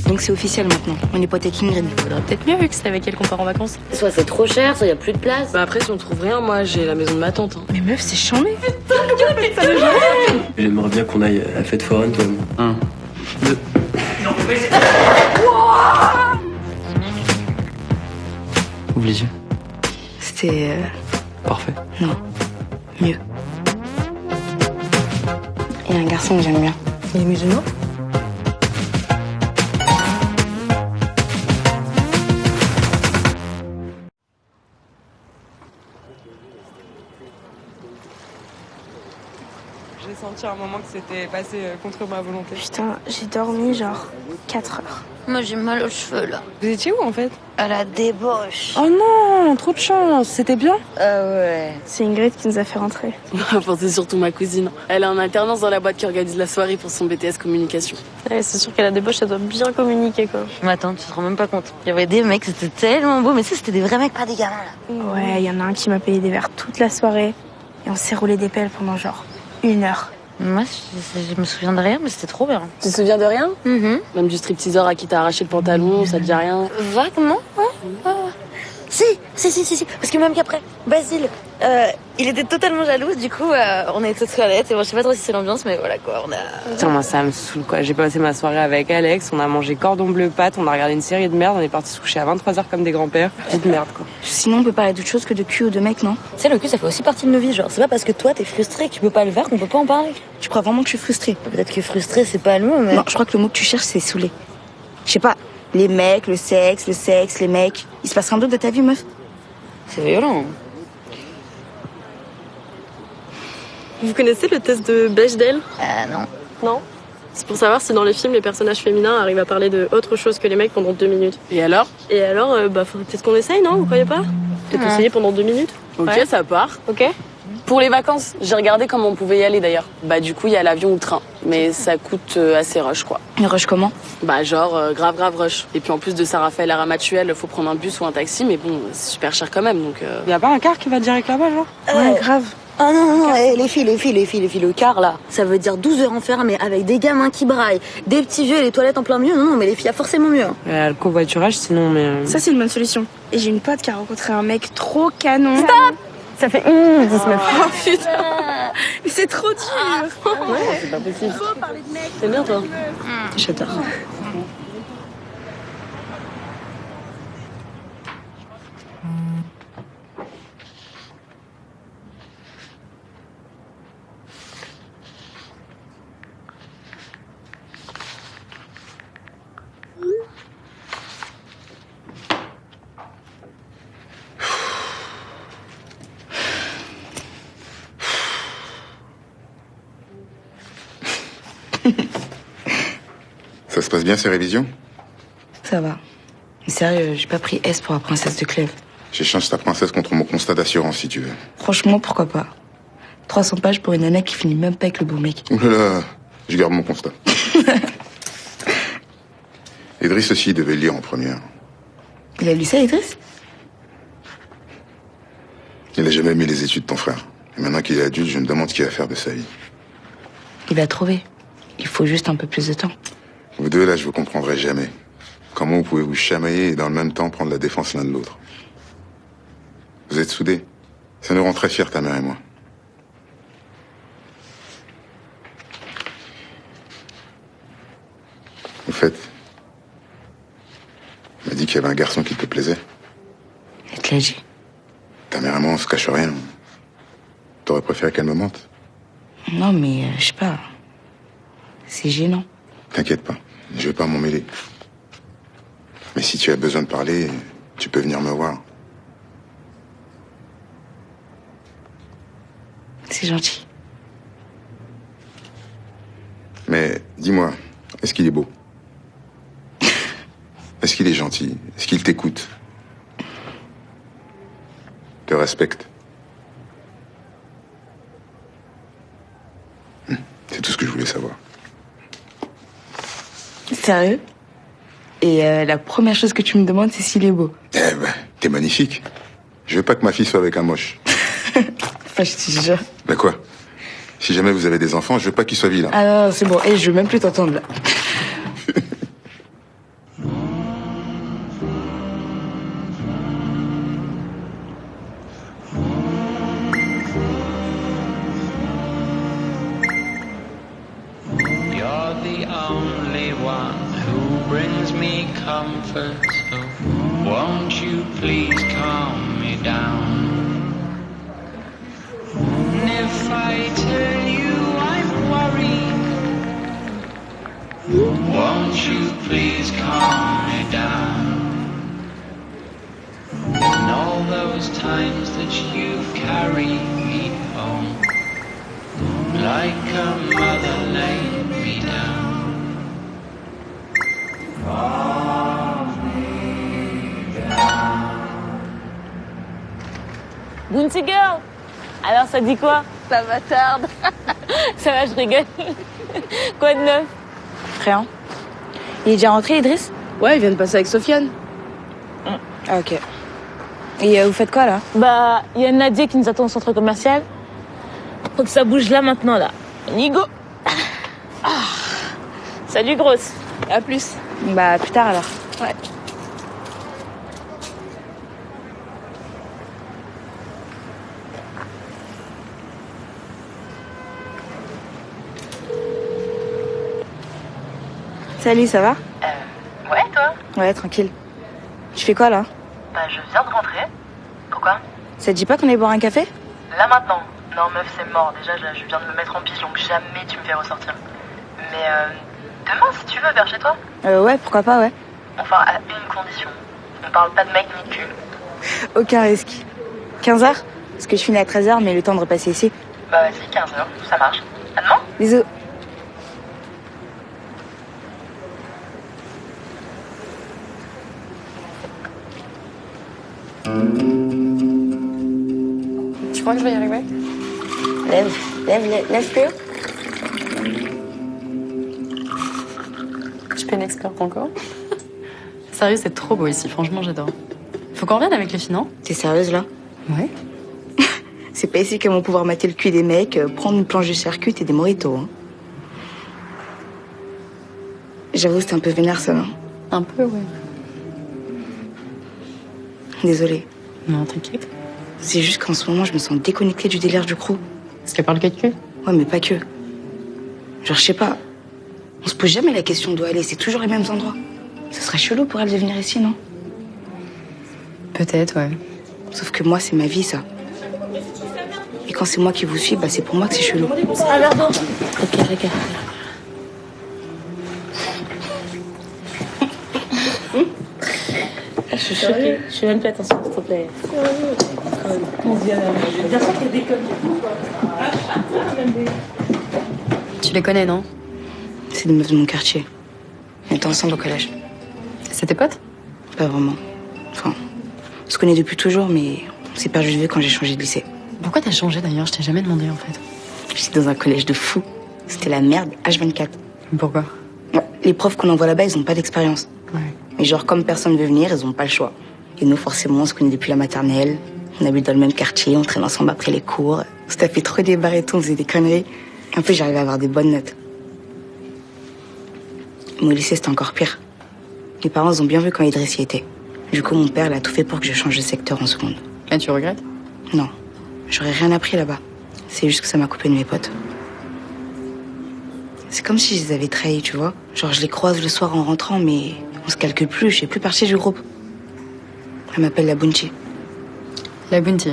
Donc c'est officiel maintenant. On est potes avec Ingrid. Faudrait peut-être mieux vu que c'est avec elle qu'on part en vacances. Soit c'est trop cher, soit y a plus de place. Bah après, si on trouve rien, moi j'ai la maison de ma tante. Mais meuf, c'est chambé. J'aimerais bien qu'on aille à la fête foraine, toi. 1, 2. Ouvre les yeux. C'était... Parfait. Non. Mieux. Il y a un garçon que j'aime bien. Il est musulman? J'ai senti à un moment que c'était passé contre ma volonté. Putain, j'ai dormi genre 4 heures. Moi j'ai mal aux cheveux là. Vous étiez où en fait? À la débauche. Oh non, trop de chance, c'était bien? Ah ouais. C'est Ingrid qui nous a fait rentrer. Enfin, c'est surtout ma cousine. Elle est en alternance dans la boîte qui organise la soirée pour son BTS communication. Ouais, c'est sûr qu'à la débauche, ça doit bien communiquer, quoi. Mais attends, tu te rends même pas compte. Il y avait des mecs, c'était tellement beau, mais ça c'était des vrais mecs, pas des gamins là. Ouais, il y en a un qui m'a payé des verres toute la soirée. Et on s'est roulé des pelles pendant genre 1 heure. Moi, je me souviens de rien, mais c'était trop bien. Tu te souviens de rien? Même du stripteaseur à qui t'as arraché le pantalon, ça te dit rien? Vaguement, ouais. Si. Parce que même qu'après, Basile, il était totalement jaloux. Du coup, on a été aux toilettes. Et bon, je sais pas trop si c'est l'ambiance, mais voilà quoi, on a... Putain, moi ça me saoule quoi. J'ai passé ma soirée avec Alex, on a mangé cordon bleu pâte, on a regardé une série de merde, on est parti se coucher à 23h comme des grands-pères. Petite merde quoi. Sinon, on peut parler d'autre chose que de cul ou de mec, non? Tu sais, le cul, ça fait aussi partie de nos vies. Genre, c'est pas parce que toi, t'es frustré et que tu peux pas le faire qu'on peut pas en parler. Tu crois vraiment que je suis frustrée? Peut-être que frustré, c'est pas le mot, mais... Non, je crois que le mot que tu cherches, c'est saoulé. Je sais pas, les mecs, le sexe, les mecs. Il se passe rien d'autre de ta vie, meuf? C'est violent. Vous connaissez le test de Bechdel? Non. Non? C'est pour savoir si dans les films, les personnages féminins arrivent à parler de autre chose que les mecs pendant 2 minutes. Et alors? Et alors, faudrait peut-être qu'on essaye, non? Vous croyez pas? Peut-être essayer pendant 2 minutes? Ok, Ouais. ça part. Ok. Pour les vacances, j'ai regardé comment on pouvait y aller d'ailleurs. Bah du coup, il y a l'avion ou le train. Mais ça coûte assez rush quoi. Il rush comment? Bah genre grave rush. Et puis en plus de Saint-Raphaël à Ramatuelle, faut prendre un bus ou un taxi, mais bon, c'est super cher quand même donc... Y a pas un car qui va direct là-bas genre? Ouais, grave. Ah non, les filles, le car là, ça veut dire 12 heures enfermées avec des gamins qui braillent, des petits vieux et les toilettes en plein milieu. Non, mais les filles, y a forcément mieux. Le covoiturage sinon mais... Ça, c'est une bonne solution. Et j'ai une pote qui a rencontré un mec trop canon. Ça fait 1 minute, il se met. Oh putain. Mais c'est trop dur. Ouais, c'est pas possible. C'est bien toi? J'adore. Ça se passe bien ces révisions? Ça va. Mais sérieux, j'ai pas pris S pour la princesse de Clèves. J'échange ta princesse contre mon constat d'assurance si tu veux. Franchement, pourquoi pas? 300 pages pour une nana qui finit même pas avec le beau mec. Oulala, je garde mon constat. Idriss aussi devait le lire en première. Il a lu ça, Idriss? Il a jamais aimé les études de ton frère. Et maintenant qu'il est adulte, je me demande ce qu'il va faire de sa vie. Il va trouver. Il faut juste un peu plus de temps. Vous deux, là, je vous comprendrai jamais. Comment vous pouvez vous chamailler et dans le même temps prendre la défense l'un de l'autre? Vous êtes soudés. Ça nous rend très fiers, ta mère et moi. Au fait, elle m'a dit qu'il y avait un garçon qui te plaisait. Elle te l'a dit. Ta mère et moi, on se cache rien. T'aurais préféré qu'elle me mente? Non, mais je sais pas. C'est gênant. T'inquiète pas, je vais pas m'en mêler. Mais si tu as besoin de parler, tu peux venir me voir. C'est gentil. Mais dis-moi, est-ce qu'il est beau? Est-ce qu'il est gentil? Est-ce qu'il t'écoute? Te respecte? C'est tout ce que je voulais savoir. Sérieux? Et la première chose que tu me demandes, c'est s'il est beau. Eh ben, t'es magnifique. Je veux pas que ma fille soit avec un moche. Enfin, je te jure. Mais quoi? Si jamais vous avez des enfants, je veux pas qu'ils soient vilains. Ah non, c'est bon. Et je veux même plus t'entendre là. brings me comfort, so won't you please calm me down? And if I tell you I'm worried, won't you please calm me down? And all those times that you've carried me home, like a mother laid me down. Bounty Girl. Alors ça dit quoi? Ça m'attarde. Ça va, je rigole. Quoi de neuf? Rien. Il est déjà rentré, Idriss? Ouais, il vient de passer avec Sofiane. Ah, ok. Et vous faites quoi, là? Bah, il y a Nadia qui nous attend au centre commercial. Faut que ça bouge là maintenant, là. Nigo. Salut, grosse. À plus. Bah, plus tard, alors. Ouais. Salut, ça va? Ouais, toi? Ouais, tranquille. Tu fais quoi, là? Bah, je viens de rentrer. Pourquoi? Ça te dit pas qu'on aille boire un café? Là, maintenant. Non, meuf, c'est mort. Déjà, je viens de me mettre en pige, donc jamais tu me fais ressortir. Mais, demain, si tu veux, vers chez toi. Ouais, pourquoi pas, ouais. Enfin, à une condition. On parle pas de mec ni de cul. Aucun risque. 15h? Parce que je finis à 13h, mais le temps de repasser ici. Bah, vas-y, 15h, ça marche. À demain. Bisous. Tu crois que je vais y arriver? Lève plus haut. Je peine expert encore. Sérieux, c'est trop beau ici, franchement, j'adore. Faut qu'on revienne avec les filles, non? T'es sérieuse, là? Ouais. C'est pas ici qu'elles vont pouvoir mater le cul des mecs, prendre une planche de circuit et des mojitos, hein. J'avoue, c'était un peu vénère, ça, non? Un peu, ouais. Désolée. Non, t'inquiète. C'est juste qu'en ce moment, je me sens déconnectée du délire du crew. Parce qu'elle parle de cul? Ouais, mais pas que. Genre, je sais pas. On se pose jamais la question d'où aller, c'est toujours les mêmes endroits. Ce serait chelou pour elle de venir ici, non? Peut-être, ouais. Sauf que moi, c'est ma vie, ça. Et quand c'est moi qui vous suis, bah c'est pour moi que c'est chelou. Un verre d'eau. Ok, regarde. Je suis choquée. Je fais même pas attention, s'il te plaît. Tu les connais, non? C'est des meufs de mon quartier. On était ensemble au collège. C'est tes potes? Pas vraiment. Enfin, on se connaît depuis toujours, mais on s'est perdu de vue quand j'ai changé de lycée. Pourquoi t'as changé d'ailleurs? Je t'ai jamais demandé en fait. J'étais dans un collège de fous. C'était la merde, H24. Pourquoi? Ouais, les profs qu'on envoie là-bas, ils ont pas d'expérience. Ouais. Mais genre, comme personne veut venir, ils ont pas le choix. Et nous, forcément, on se connaît depuis la maternelle. On habite dans le même quartier, on traîne ensemble après les cours. On se tapait trop des barres et tout, on faisait des conneries. En plus, j'arrivais à avoir des bonnes notes. Mais au lycée, c'était encore pire. Les parents ils ont bien vu quand Idriss y était. Du coup, mon père, il a tout fait pour que je change de secteur en seconde. Et tu regrettes? Non, j'aurais rien appris là-bas. C'est juste que ça m'a coupé de mes potes. C'est comme si je les avais trahis, tu vois. Genre, je les croise le soir en rentrant, mais on se calcule plus, je fais plus partie du groupe. Elle m'appelle la Bounty. La Bounty.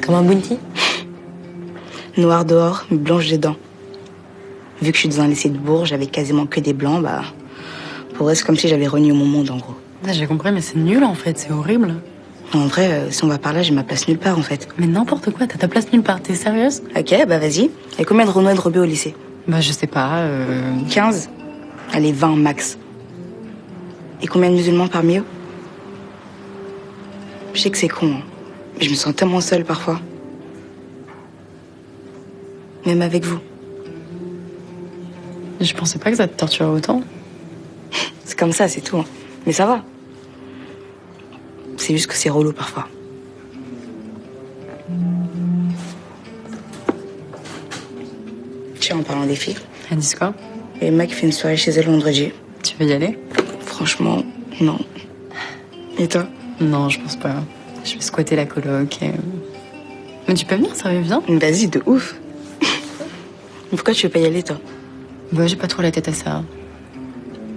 Comme un bounty? Noire dehors, mais blanche dedans. Vu que je suis dans un lycée de Bourges, j'avais quasiment que des blancs, bah... Pour eux, c'est comme si j'avais renié mon monde, en gros. J'ai compris, mais c'est nul en fait, c'est horrible. En vrai, si on va par là, j'ai ma place nulle part, en fait. Mais n'importe quoi, t'as ta place nulle part, t'es sérieuse? Ok, bah vas-y. Il y a combien de Renois et de Rebeux au lycée? Bah je sais pas, 15. Allez, 20 max. Et combien de musulmans parmi eux? Je sais que c'est con, hein, mais je me sens tellement seule parfois. Même avec vous. Je pensais pas que ça te torturait autant. C'est comme ça, c'est tout. Hein. Mais ça va. C'est juste que c'est relou parfois. Tiens, en parlant des filles, Elle dit quoi? il y a une meuf qui fait une soirée chez elle vendredi. Tu veux y aller? Franchement, non. Et toi? Non, je pense pas. Je vais squatter la coloc et... Mais tu peux venir, sérieux, viens. Vas-y, de ouf. Pourquoi tu veux pas y aller, toi? Bah j'ai pas trop la tête à ça.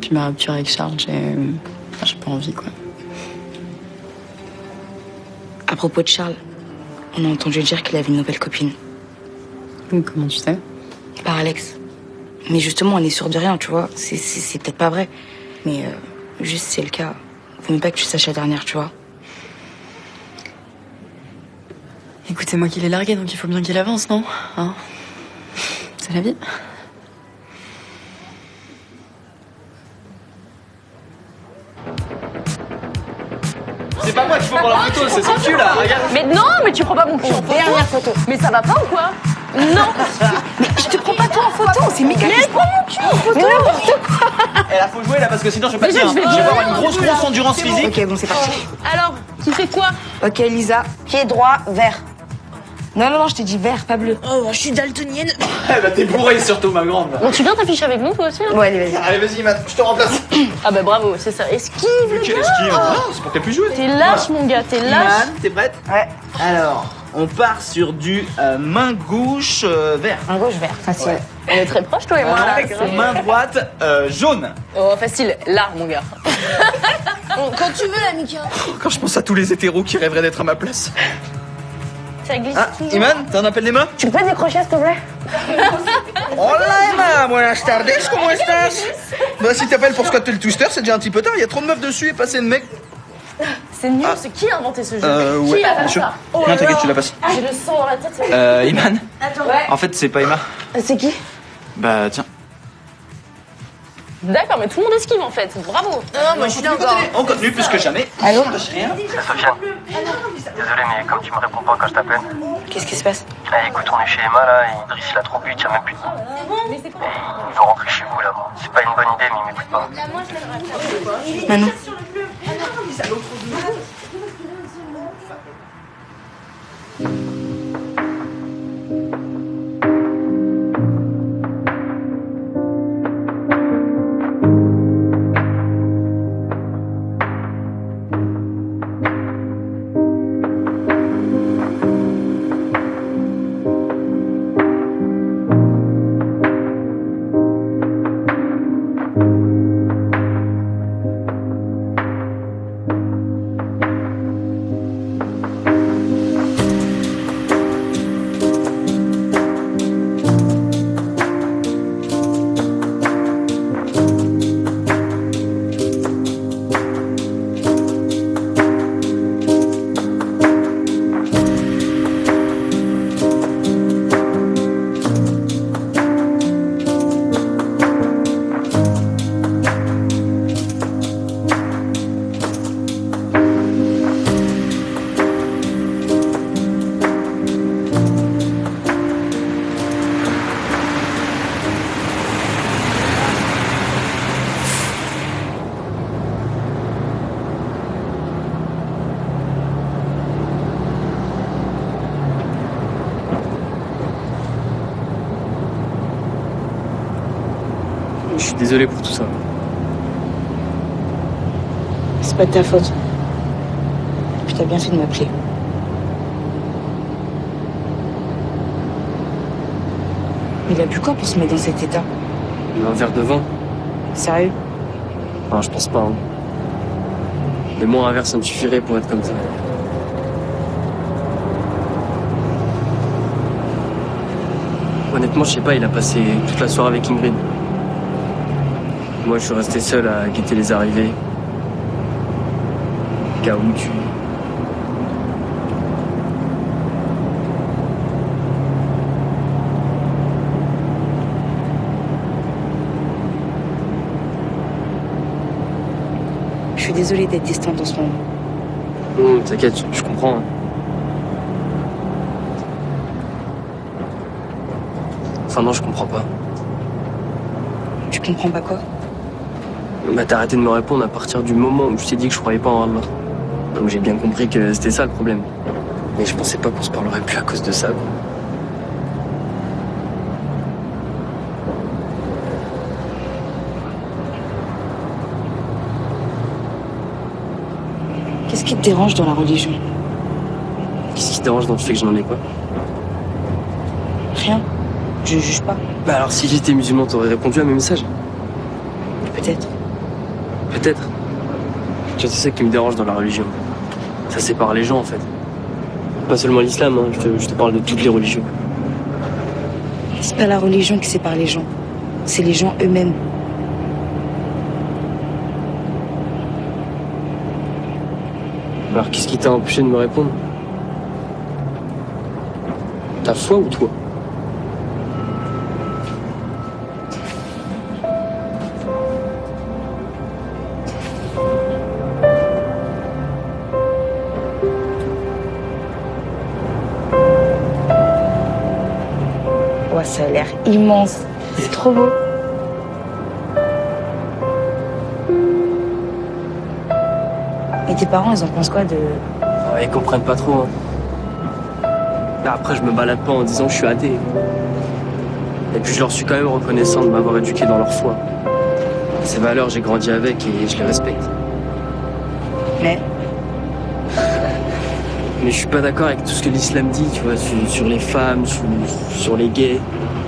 Puis ma rupture avec Charles, j'ai pas envie, quoi. À propos de Charles, on a entendu dire qu'il avait une nouvelle copine. Comment tu sais? Par Alex. Mais justement, on est sûr de rien, tu vois. C'est peut-être pas vrai. Mais juste, c'est le cas. Faut même pas que tu saches la dernière, tu vois. Écoute, c'est moi qui l'ai largué, donc il faut bien qu'il avance, non? Hein? C'est la vie. C'est pas moi qu'il faut prendre la photo, c'est son cul là, regarde. Mais non, mais tu prends pas mon cul en photo. Dernière photo. Mais ça va pas ou quoi? Non. Mais je te prends pas toi en photo, c'est méga. Mais elle prend mon cul en photo. N'importe quoi. Eh là, faut jouer là parce que sinon je vais pas Déjà, tenir. je vais Je vais jouer. avoir une grosse endurance physique. Ok, bon, c'est parti. Alors, qui fait quoi? Ok, Lisa. Pied droit, vert. Non, je t'ai dit vert, pas bleu. Oh, je suis daltonienne. Eh bah t'es bourré surtout ma grande. Bon, tu viens t'afficher avec nous toi aussi hein? Ouais, allez, vas-y. Allez vas-y Matt, je te remplace. Ah bah bravo, c'est ça. Esquive le Quelle gars. esquive. Non, c'est pour qu'elle puisse jouer. T'es lâche mon gars, t'es lâche. Iman, t'es prête? Ouais. Alors, on part sur du main gauche vert. Un gauche, vert, facile. Ouais. On est très proches toi et moi là. Main droite jaune. Oh facile, là mon gars. Quand tu veux la Mika. Quand je pense à tous les hétéros qui rêveraient d'être à ma place. Ça glisse Ah, toujours. Iman, t'en appelles les mains? Tu peux décrocher s'il te plaît? Hola Emma, buenas tardes, comment estás? Bah si t'appelles pour squatter le twister, c'est déjà un petit peu tard, il y a trop de meufs dessus et pas assez de mecs. C'est nul, c'est qui a inventé ce jeu? Ouais, Qui a fait bien sûr. ça? Non, t'inquiète, tu la passes. J'ai le sang dans la tête. Iman? Attends. En fait, c'est pas Emma. C'est qui? Bah tiens. D'accord, mais tout le monde esquive en fait. Bravo. Non, moi je suis là encore. On continue plus que jamais. Allô? Rien. Sofiane, désolé mais comme tu me réponds pas quand je t'appelle. Qu'est-ce qui se passe? Écoute, on est chez Emma là, et Idriss il a trop bu, il tient même plus de temps. Il veut rentrer chez vous là. C'est pas une bonne idée mais il m'écoute pas. Manon. Je suis désolé pour tout ça. C'est pas de ta faute. Puis t'as bien fait de m'appeler. Il a bu quoi pour se mettre dans cet état? Un verre de vin? Sérieux? Enfin, je pense pas. Hein. Mais moi, un verre, ça me suffirait pour être comme ça. Honnêtement, je sais pas, il a passé toute la soirée avec Ingrid. Moi, je suis resté seul à guetter les arrivées. Cas où tu... Je suis désolée d'être distante en ce moment. Non, t'inquiète, je comprends. Hein. Enfin non, je comprends pas. Tu comprends pas quoi? Bah, t'as arrêté de me répondre à partir du moment où je t'ai dit que je croyais pas en Radler. Donc j'ai bien compris que c'était ça le problème. Mais je pensais pas qu'on se parlerait plus à cause de ça, quoi. Qu'est-ce qui te dérange dans la religion? Qu'est-ce qui te dérange dans le fait que je n'en ai pas? Rien. Je juge pas. Bah alors si j'étais musulman, t'aurais répondu à mes messages? Peut-être. Peut-être. Tu vois, c'est ça qui me dérange dans la religion. Ça sépare les gens, en fait. Pas seulement l'islam, hein. Je te parle de toutes les religions. C'est pas la religion qui sépare les gens. C'est les gens eux-mêmes. Alors, qu'est-ce qui t'a empêché de me répondre? Ta foi ou toi? Ouais, ça a l'air immense. C'est trop beau. Et tes parents, ils en pensent quoi de... Ouais, ils comprennent pas trop, hein. Après, je me balade pas en disant que je suis athée. Et puis, je leur suis quand même reconnaissant de m'avoir éduqué dans leur foi. Ces valeurs, j'ai grandi avec et je les respecte. Mais je suis pas d'accord avec tout ce que l'islam dit, tu vois, sur les femmes, sur les gays.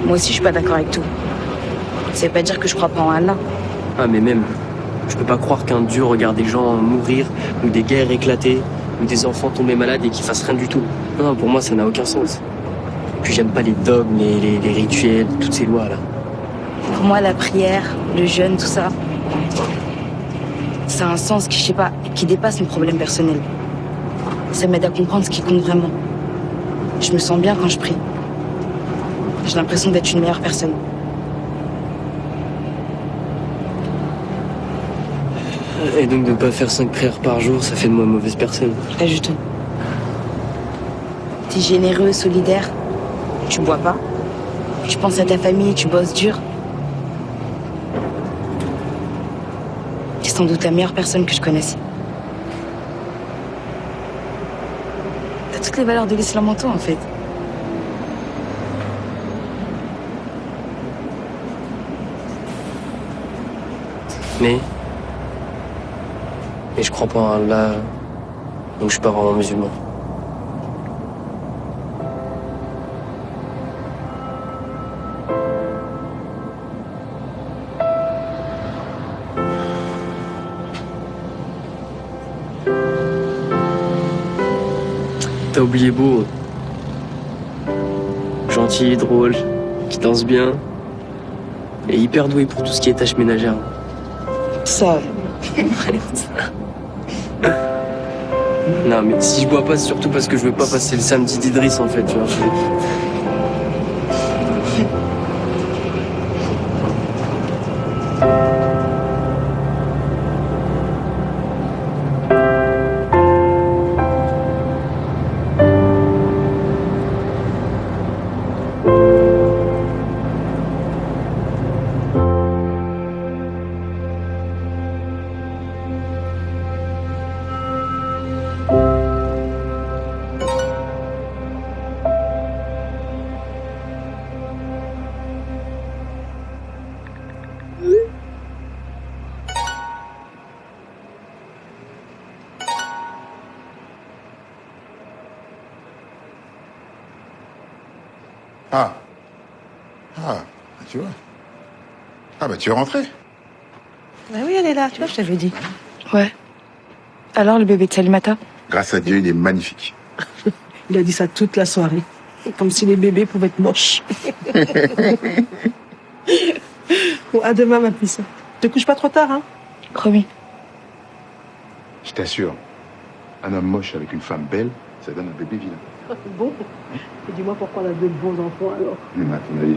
moi aussi, je suis pas d'accord avec tout. Ça veut pas dire que je crois pas en Allah. Ah, mais même, je peux pas croire qu'un Dieu regarde des gens mourir, ou des guerres éclater, ou des enfants tomber malades et qu'ils fassent rien du tout. Non, pour moi, ça n'a aucun sens. Et puis j'aime pas les dogmes, les rituels, toutes ces lois-là. Pour moi, la prière, le jeûne, tout ça, ça a un sens qui, je sais pas, qui dépasse mes problèmes personnels. Ça m'aide à comprendre ce qui compte vraiment. Je me sens bien quand je prie. J'ai l'impression d'être une meilleure personne. Et donc de pas faire 5 prières par jour, ça fait de moi une mauvaise personne. Pas du tout. T'es généreux, solidaire. Tu bois pas. Tu penses à ta famille, tu bosses dur. T'es sans doute la meilleure personne que je connaisse. T'as toutes les valeurs de l'islam en toi, en fait. Mais je crois pas en Allah, donc je suis pas vraiment musulman. T'as oublié beau. Gentil, drôle, qui danse bien. Et hyper doué pour tout ce qui est tâches ménagères. Ça. Non, mais si je bois pas, c'est surtout parce que je veux pas passer le samedi d'Idriss, en fait, tu vois. Tu vois. Ah bah tu es rentrée. Bah oui, elle est là, tu vois, je t'avais dit. Ouais. Alors, le bébé de Salimata? Grâce à Dieu, il est magnifique. Il a dit ça toute la soirée. Comme si les bébés pouvaient être moches. Bon, à demain, ma puce. Te couche pas trop tard, hein? Promis. Je t'assure, un homme moche avec une femme belle, ça donne un bébé vilain. Bon. Et dis-moi pourquoi on a de bons enfants, alors. À ton avis.